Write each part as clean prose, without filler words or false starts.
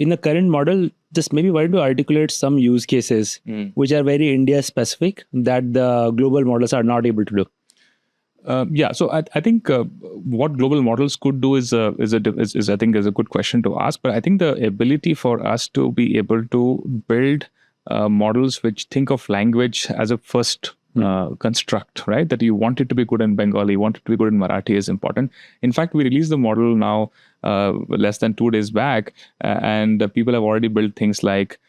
in the current model, just maybe why don't you articulate some use cases which are very India specific that the global models are not able to do? So I think what global models could do is a good question to ask. But I think the ability for us to be able to build models which think of language as a first construct, right? That you want it to be good in Bengali, you want it to be good in Marathi is important. In fact, we released the model now less than 2 days back, and people have already built things like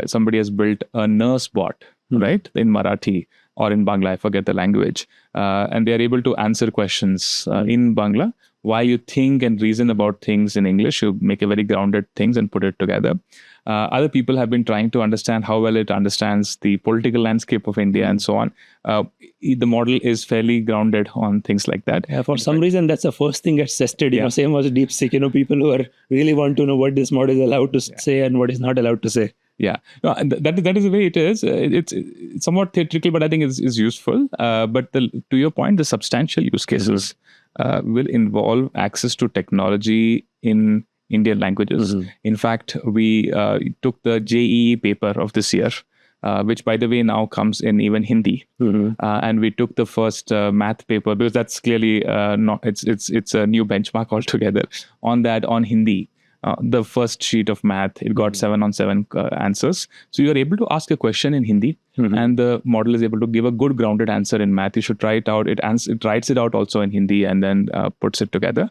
somebody has built a nurse bot, right, in Marathi or in Bangla, I forget the language, and they are able to answer questions in Bangla. Why you think and reason about things in English, you make a very grounded things and put it together. Other people have been trying to understand how well it understands the political landscape of India and so on. The model is fairly grounded on things like that. Yeah, for some reason, that's the first thing gets tested. You know, same as DeepSeek. People who really want to know what this model is allowed to say and what is not allowed to say. Yeah, no, that is the way it is. It's somewhat theatrical, but I think it's useful. But to your point, the substantial use cases will involve access to technology in Indian languages. In fact, we took the JEE paper of this year, which, by the way, now comes in even Hindi, and we took the first math paper because that's clearly not. It's a new benchmark altogether on Hindi. The first sheet of math, it got 7 on 7 answers. So you are able to ask a question in Hindi, and the model is able to give a good grounded answer in math. You should try it out. It writes it out also in Hindi and then puts it together.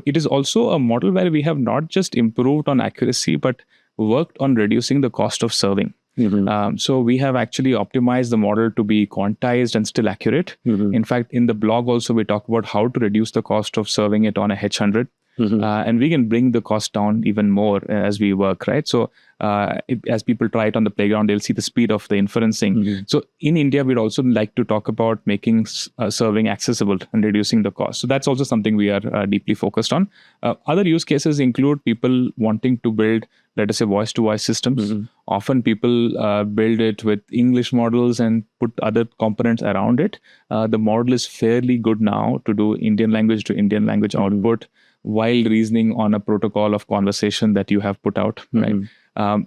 It is also a model where we have not just improved on accuracy, but worked on reducing the cost of serving. So we have actually optimized the model to be quantized and still accurate. In fact, in the blog also, we talk about how to reduce the cost of serving it on a H100. And we can bring the cost down even more as we work, right? So as people try it on the playground, they'll see the speed of the inferencing. So in India, we'd also like to talk about making serving accessible and reducing the cost. So that's also something we are deeply focused on. Other use cases include people wanting to build, let us say, voice-to-voice systems. Often people build it with English models and put other components around it. The model is fairly good now to do Indian language to Indian language output, while reasoning on a protocol of conversation that you have put out, right?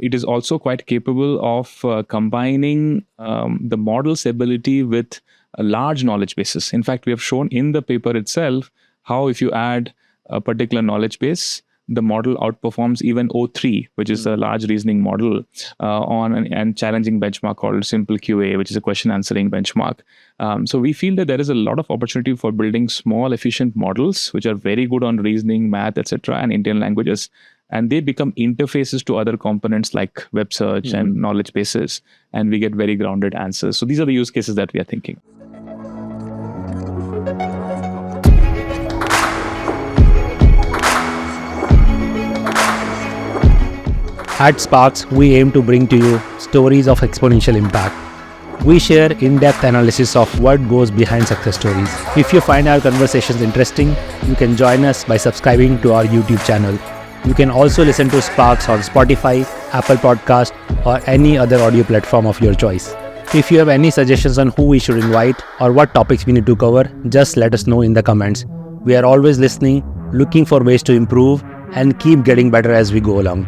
It is also quite capable of combining the model's ability with a large knowledge bases. In fact, we have shown in the paper itself how if you add a particular knowledge base, the model outperforms even O3, which is a large reasoning model, on an challenging benchmark called Simple QA, which is a question answering benchmark. So we feel that there is a lot of opportunity for building small, efficient models, which are very good on reasoning, math, etc., and Indian languages. And they become interfaces to other components like web search and knowledge bases, and we get very grounded answers. So these are the use cases that we are thinking. At SparX, we aim to bring to you stories of exponential impact. We share in-depth analysis of what goes behind success stories. If you find our conversations interesting, you can join us by subscribing to our YouTube channel. You can also listen to SparX on Spotify, Apple Podcast, or any other audio platform of your choice. If you have any suggestions on who we should invite or what topics we need to cover, just let us know in the comments. We are always listening, looking for ways to improve, and keep getting better as we go along.